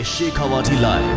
है शेखावाटी लाइव,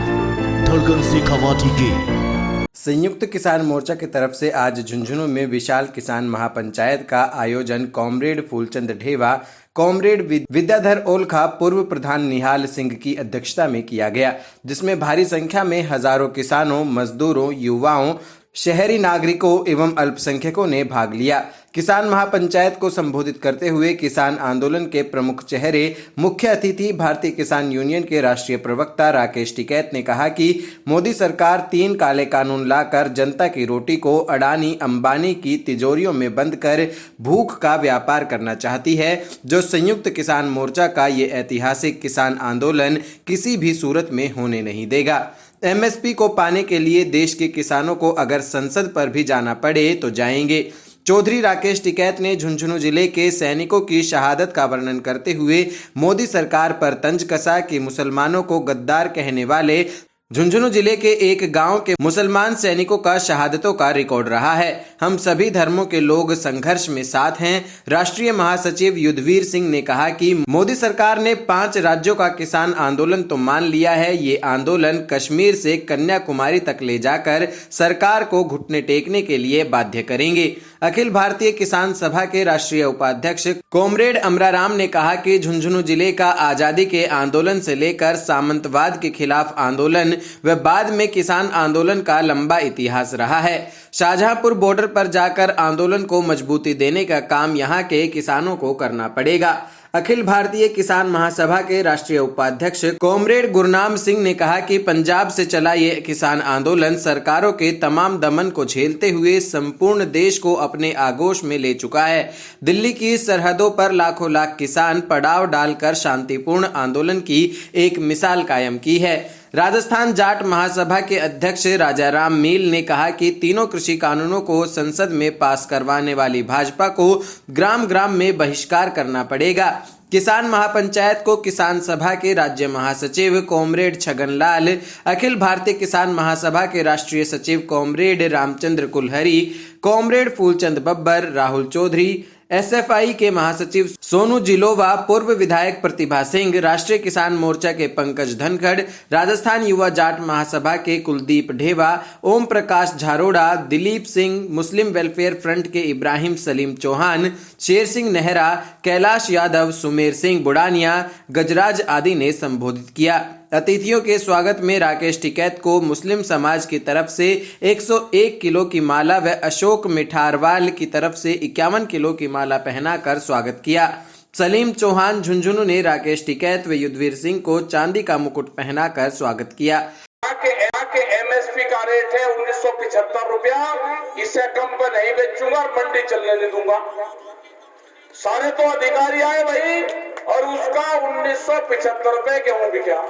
धड़कन शेखावाटी की। संयुक्त किसान मोर्चा की तरफ से आज झुंझुनू में विशाल किसान महापंचायत का आयोजन कॉमरेड फूलचंद ढेवा, कॉमरेड विद्याधर ओलखा, पूर्व प्रधान निहाल सिंह की अध्यक्षता में किया गया, जिसमें भारी संख्या में हजारों किसानों, मजदूरों, युवाओं, शहरी नागरिकों एवं अल्पसंख्यकों ने भाग लिया। किसान महापंचायत को संबोधित करते हुए किसान आंदोलन के प्रमुख चेहरे, मुख्य अतिथि भारतीय किसान यूनियन के राष्ट्रीय प्रवक्ता राकेश टिकैत ने कहा कि मोदी सरकार 3 काले कानून लाकर जनता की रोटी को अडानी अंबानी की तिजोरियों में बंद कर भूख का व्यापार करना चाहती है, जो संयुक्त किसान मोर्चा का ये ऐतिहासिक किसान आंदोलन किसी भी सूरत में होने नहीं देगा। एमएसपी को पाने के लिए देश के किसानों को अगर संसद पर भी जाना पड़े तो जाएंगे। चौधरी राकेश टिकैत ने झुंझुनू जिले के सैनिकों की शहादत का वर्णन करते हुए मोदी सरकार पर तंज कसा कि मुसलमानों को गद्दार कहने वाले झुंझुनू जिले के एक गांव के मुसलमान सैनिकों का शहादतों का रिकॉर्ड रहा है। हम सभी धर्मों के लोग संघर्ष में साथ हैं। राष्ट्रीय महासचिव युद्धवीर सिंह ने कहा कि मोदी सरकार ने 5 राज्यों का किसान आंदोलन तो मान लिया है, ये आंदोलन कश्मीर से कन्याकुमारी तक ले जाकर सरकार को घुटने टेकने के लिए बाध्य करेंगे। अखिल भारतीय किसान सभा के राष्ट्रीय उपाध्यक्ष कॉमरेड अमराराम ने कहा कि झुंझुनू जिले का आजादी के आंदोलन से लेकर सामंतवाद के खिलाफ आंदोलन व बाद में किसान आंदोलन का लंबा इतिहास रहा है। शाहजहांपुर बॉर्डर पर जाकर आंदोलन को मजबूती देने का काम यहां के किसानों को करना पड़ेगा। अखिल भारतीय किसान महासभा के राष्ट्रीय उपाध्यक्ष कॉमरेड गुरनाम सिंह ने कहा कि पंजाब से चला ये किसान आंदोलन सरकारों के तमाम दमन को झेलते हुए संपूर्ण देश को अपने आगोश में ले चुका है। दिल्ली की सरहदों पर लाखों लाख किसान पड़ाव डालकर शांतिपूर्ण आंदोलन की एक मिसाल कायम की है। राजस्थान जाट महासभा के अध्यक्ष राजाराम मील ने कहा कि तीनों कृषि कानूनों को संसद में पास करवाने वाली भाजपा को ग्राम ग्राम में बहिष्कार करना पड़ेगा। किसान महापंचायत को किसान सभा के राज्य महासचिव कॉमरेड छगनलाल, अखिल भारतीय किसान महासभा के राष्ट्रीय सचिव comrade Ramchandra Kulhari, comrade Phoolchand Babbar, Rahul Chaudhary, SFI के महासचिव सोनू जिलोवा, पूर्व विधायक प्रतिभा सिंह, राष्ट्रीय किसान मोर्चा के पंकज धनखड़, राजस्थान युवा जाट महासभा के Kuldeep Dhewa, Om Prakash Jharoda, Dilip Singh, Muslim Welfare Front के इब्राहिम सलीम चौहान, शेर सिंह नेहरा, कैलाश यादव, सुमेर सिंह बुडानिया, गजराज आदि ने संबोधित किया। अतिथियों के स्वागत में राकेश टिकैत को मुस्लिम समाज की तरफ से 101 किलो की माला व अशोक मिठारवाल की तरफ से 51 किलो की माला पहनाकर स्वागत किया। सलीम चौहान झुंझुनू ने राकेश टिकैत व युद्धवीर सिंह को चांदी का मुकुट पहनाकर स्वागत किया। एमएसपी का रेट है 1975 रुपया, इससे कम पर नहीं बेचूंगा और मंडी चलने नहीं दूंगा। सारे तो अधिकारी आए भाई और उसका 1975 रुपए गेहूं बिका।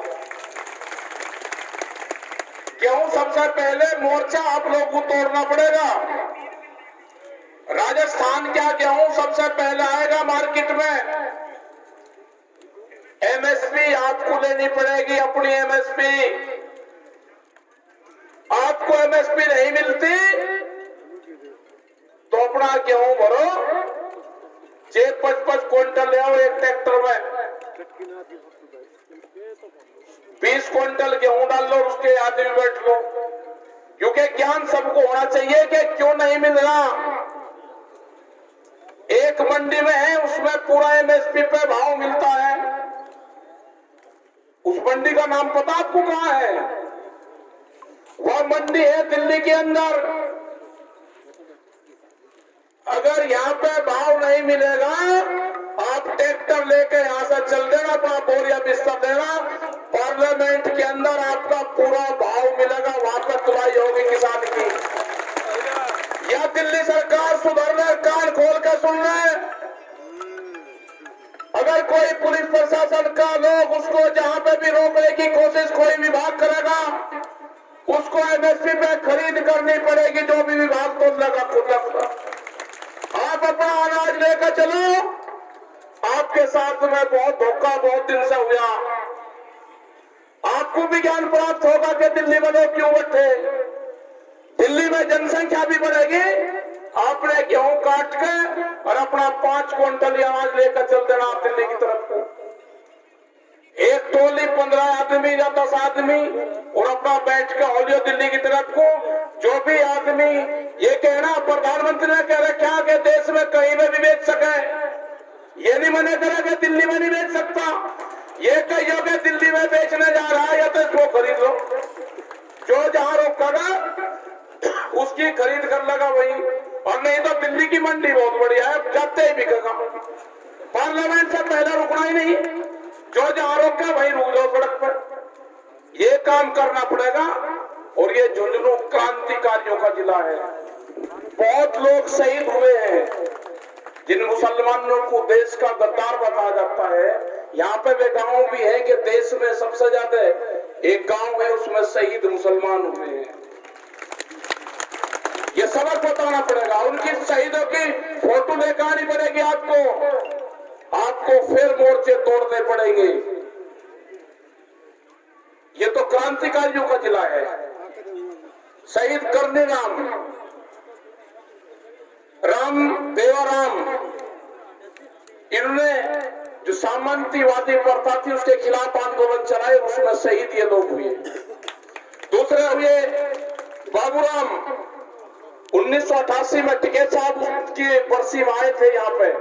गेहूं सबसे पहले मोर्चा आप लोग को तोड़ना पड़ेगा। राजस्थान क्या गेहूं सबसे पहले आएगा मार्केट में। एमएसपी आपको लेनी पड़ेगी, अपनी एमएसपी। आपको एमएसपी नहीं मिलती तो अपना गेहूं भरो, 55 क्विंटल ले आओ एक ट्रैक्टर में, 20 क्विंटल गेहूं डाल लो, उसके आदमी बैठ लो। क्योंकि ज्ञान सबको होना चाहिए कि क्यों नहीं मिल रहा। एक मंडी में है, उसमें पूरा एमएसपी पे भाव मिलता है। उस मंडी का नाम पता आपको कहां है? वह मंडी है दिल्ली के अंदर। अगर यहाँ पे भाव नहीं मिलेगा, आप ट्रैक्टर लेके यहाँ से चल देना, अपना बोरिया बिस्तर देना, पार्लियामेंट के अंदर आपका पूरा भाव मिलेगा। वहां पर तुलाई होगी किसान की। या दिल्ली सरकार सुधरने कान खोल के सुन ले। अगर कोई पुलिस प्रशासन का लोग उसको जहां पे भी रोकने की कोशिश कोई विभाग करेगा, उसको एमएसपी पे खरीद करनी पड़ेगी, जो भी विभाग तो लगा खुद लगा। आप अपना अनाज लेकर चलो। आपके साथ में बहुत धोखा बहुत दिन से हुआ। आपको भी ज्ञान प्राप्त होगा कि दिल्ली में लोग क्यों बैठे। दिल्ली में जनसंख्या भी बढ़ेगी। आपने गेहूं काट के और अपना 5 क्विंटल अनाज लेकर चल देना आप दिल्ली की तरफ को। एक टोली 15 आदमी या 10 आदमी और अपना बैठ के होलियो दिल्ली की तरफ को, जो भी आदमी ये कहना प्रधानमंत्री ने कह रहे क्या कि देश में कहीं में भी बेच सके, ये नहीं मना करा कि दिल्ली में नहीं बेच सकता, ये कहियो कि दिल्ली में बेचने जा रहा है या तो इसको खरीद लो, जो जहां रोकेगा उसकी खरीद कर लगा वही, और नहीं तो दिल्ली की मंडी बहुत बढ़िया है, जाते ही बिकेगा, पार्लियामेंट से पहले रुकना ही नहीं, जो जहां रोका वहीं रुक जाओ सड़क पर, ये काम करना पड़ेगा। और ये झुंझुनू क्रांतिकारियों का जिला है, बहुत लोग शहीद हुए हैं, जिन मुसलमानों को देश का गद्दार बताया जाता है, यहाँ पे वे गांव भी है कि देश में सबसे ज्यादा एक गांव है उसमें शहीद मुसलमान हुए हैं, ये सबक बताना पड़ेगा, उनकी शहीदों की फोटो लेकर आनी पड़ेगी आपको फिर मोर्चे तोड़ने पड़ेंगे। ये तो क्रांतिकारियों का जिला है। शहीद करने राम देवाराम, इन्होंने जो सामंतीवादी प्रथा थी उसके खिलाफ आंदोलन चलाए, उसमें शहीद ये लोग हुए। दूसरे हुए बाबूराम, 1988 में टिकैत साहब की बरसी में आए थे, यहाँ पे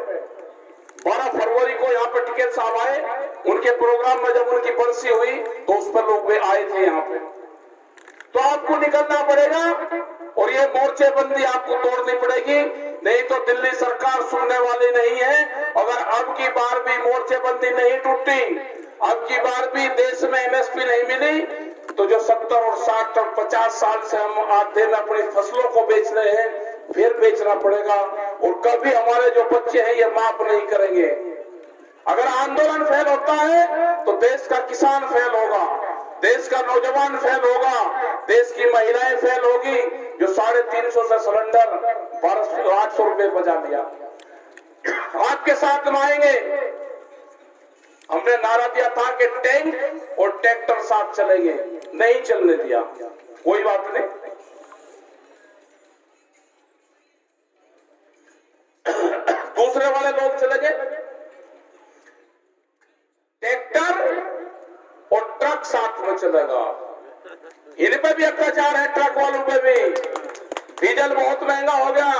12 फरवरी को यहाँ पे टिकैत साहब आए, उनके प्रोग्राम में जब उनकी बरसी हुई तो उस पर लोग वे आए थे यहाँ पे। तो आपको निकलना पड़ेगा और ये मोर्चेबंदी आपको तोड़नी पड़ेगी, नहीं तो दिल्ली सरकार सुनने वाली नहीं है। अगर अब की बार भी मोर्चेबंदी नहीं टूटी, अब की बार भी देश में एमएसपी नहीं मिली, तो जो 70 और 60 और 50 साल से हम आधे में अपनी फसलों को बेच रहे हैं, फिर बेचना पड़ेगा। और कभी हमारे जो बच्चे हैं ये माफ नहीं करेंगे। अगर आंदोलन फेल होता है तो देश का किसान फेल होगा, देश का नौजवान फेल होगा, देश की महिलाएं फेल होगी, जो 350 से सिलेंडर 800 रुपए बचा दिया। आपके साथ में आएंगे, हमने नारा दिया था कि टैंक और ट्रैक्टर साथ चलेंगे, नहीं चलने दिया, कोई बात नहीं। दूसरे वाले लोग चले गए, ट्रैक्टर और ट्रक साथ में चलेगा। इन पे भी अत्याचार है, ट्रक वालों पे भी। डीजल बहुत महंगा हो गया,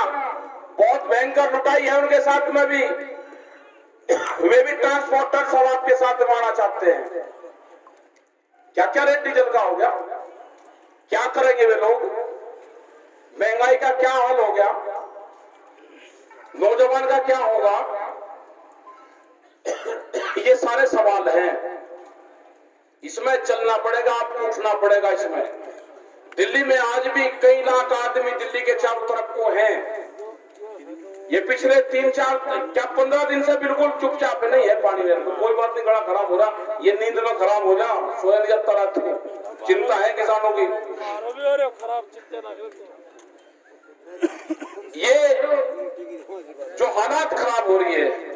बहुत भयंकर लुटाई है उनके साथ में भी। वे भी ट्रांसपोर्टर सब आपके साथ माना चाहते हैं। क्या क्या रेट डीजल का हो गया, क्या करेंगे वे लोग, महंगाई का क्या हाल हो गया, नौजवान का क्या होगा, ये सारे सवाल हैं। इसमें चलना पड़ेगा, आपको उठना पड़ेगा। इसमें दिल्ली में आज भी कई लाख आदमी दिल्ली के चारों तरफ को हैं। ये पिछले 15 दिन से बिल्कुल चुपचाप नहीं है पानी में, कोई बात नहीं, गला खराब हो रहा, ये नींद में खराब हो जा, सोया जब तरह चिंता है किसानों की। ये जो हालात खराब हो रही है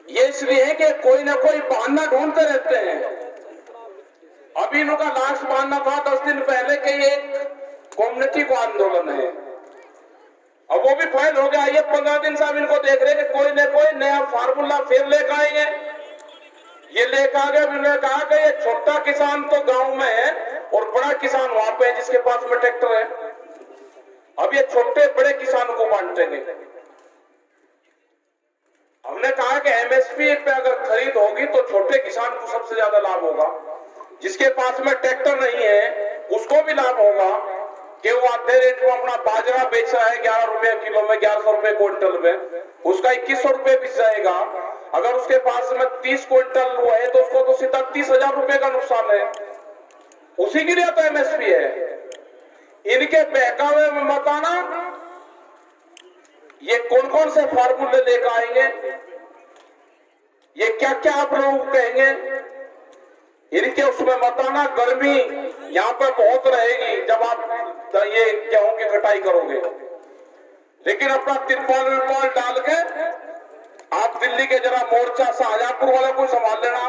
ये इसलिए है कि कोई ना कोई बहाना ढूंढते रहते हैं। अभी इनका लास्ट बहाना था 10 दिन पहले के ये कम्युनिटी को आंदोलन है, अब वो भी फेल हो गया। ये 15 दिन से हम इनको देख रहे हैं कि कोई ना कोई नया फार्मूला फिर लेकर आएंगे। ये लेकर आ गए, मैंने कहा कि ये छोटा किसान तो गांव में है और बड़ा किसान वहां पे है जिसके पास में ट्रैक्टर है। अब ये छोटे बड़े किसान को बांटेंगे। हमने कहा कि एमएसपी पे अगर खरीद होगी तो छोटे किसान को सबसे ज्यादा लाभ होगा, जिसके पास में ट्रैक्टर नहीं है उसको भी लाभ होगा कि वो आधे रेट में अपना बाजरा बेच रहा है 11 रुपए किलो में, 1100 रुपए क्विंटल में, उसका 2100 रुपए बिक जाएगा। अगर उसके पास में 30 क्विंटल हुआ है तो उसको तो सीधा 30,000 रुपए का नुकसान है। उसी के लिए तो एमएसपी है। इनके बहकावे में मत आना। ये कौन कौन से फार्मूले लेकर आएंगे, ये क्या क्या आप लोग कहेंगे, इनके उसमें मत आना। गर्मी यहाँ पर बहुत रहेगी जब आप ये गेहूं की कटाई करोगे, लेकिन अपना तिरपाल विरपाल डाल के आप दिल्ली के जरा मोर्चा शाहजहांपुर वाले को संभाल लेना,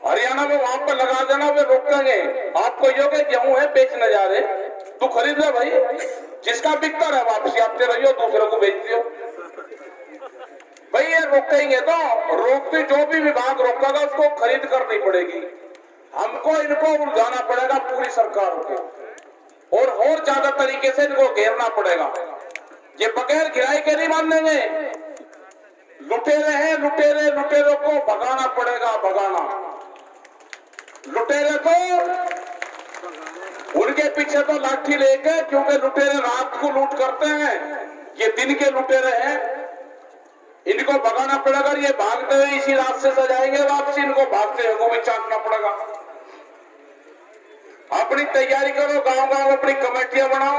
हरियाणा में वहां पर लगा देना, वे रोकेंगे आपको। यो के गेहूं है बेचने जा रहे, तू खरीद ले भाई, जिसका बिकता रहे वापसी आपते रहियो, दूसरे को बेच दियो। भाई ये रोकेंगे तो रोकते, जो भी विभाग रोकेगा उसको खरीद करनी पड़ेगी। हमको इनको उलझाना पड़ेगा पूरी सरकार को, और ज्यादा तरीके से इनको घेरना पड़ेगा। ये बगैर घिराई के नहीं मानेंगे। लुटेरे हैं, लुटेरों को भगाना पड़ेगा, भगाना। लुटेरे तो उनके पीछे तो लाठी लेके, क्योंकि लुटेरे रात को लूट करते हैं, ये दिन के लुटेरे हैं, इनको भगाना पड़ेगा। ये भागते हुए इसी रास्ते से जाएंगे वापसी, इनको भागते हुए भी चाटना पड़ेगा। अपनी तैयारी करो, गांव अपनी कमेटियां बनाओ,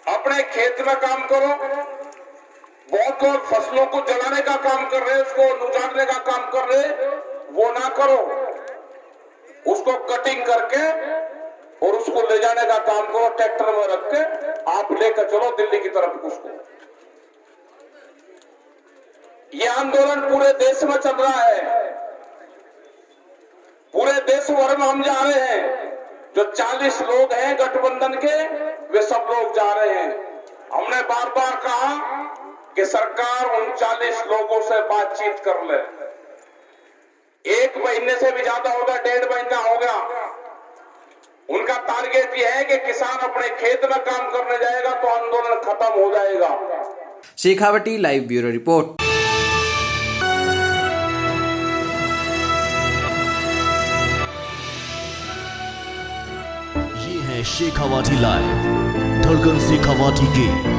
अपने खेत में काम करो। बहुत लोग फसलों को जलाने का काम कर रहे हैं, उसको नुचाने का काम कर रहे हैं, वो ना करो। उसको कटिंग करके और उसको ले जाने का काम करो, ट्रैक्टर में रख के आप लेकर चलो दिल्ली की तरफ उसको। ये आंदोलन पूरे देश में चल रहा है, पूरे देश भर में हम जा रहे हैं। जो 40 लोग हैं गठबंधन के, वे सब लोग जा रहे हैं। हमने बार बार कहा कि सरकार उन 40 लोगों से बातचीत कर ले। 1 महीने से भी ज्यादा हो गया, 1.5 महीना हो गया। उनका टारगेट यह है कि किसान अपने खेत में काम करने जाएगा तो आंदोलन खत्म हो जाएगा। Shekhawati live bureau report. ये है शेखावाटी लाइव, धड़कन शेखावाटी की।